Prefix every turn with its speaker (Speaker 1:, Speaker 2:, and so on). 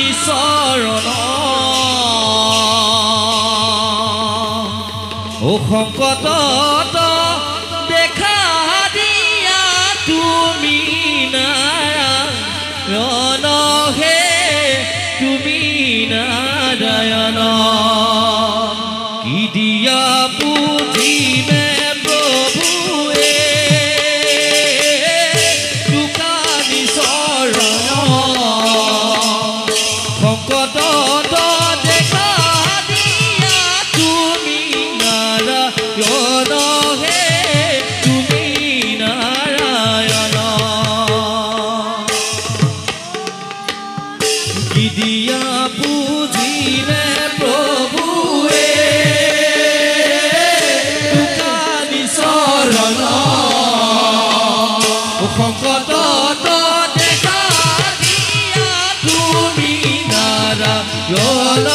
Speaker 1: নিচৰণ ও সংকটত দেখা দিয়া তুমি নাৰায়ণ হে তুমি নাৰায়ণ কি দিয়া বুজিমে প্ৰভুৱে দোকানী চৰণ সংকটত দেখা দিয়া তুমি নাৰায়ণ হে তুমি নাৰায়ণ কি দিয়া বুজিলে প্ৰভুৱে দোকানী চৰণ সংকটত দেখা দিয়া তুমি নাৰায়ণ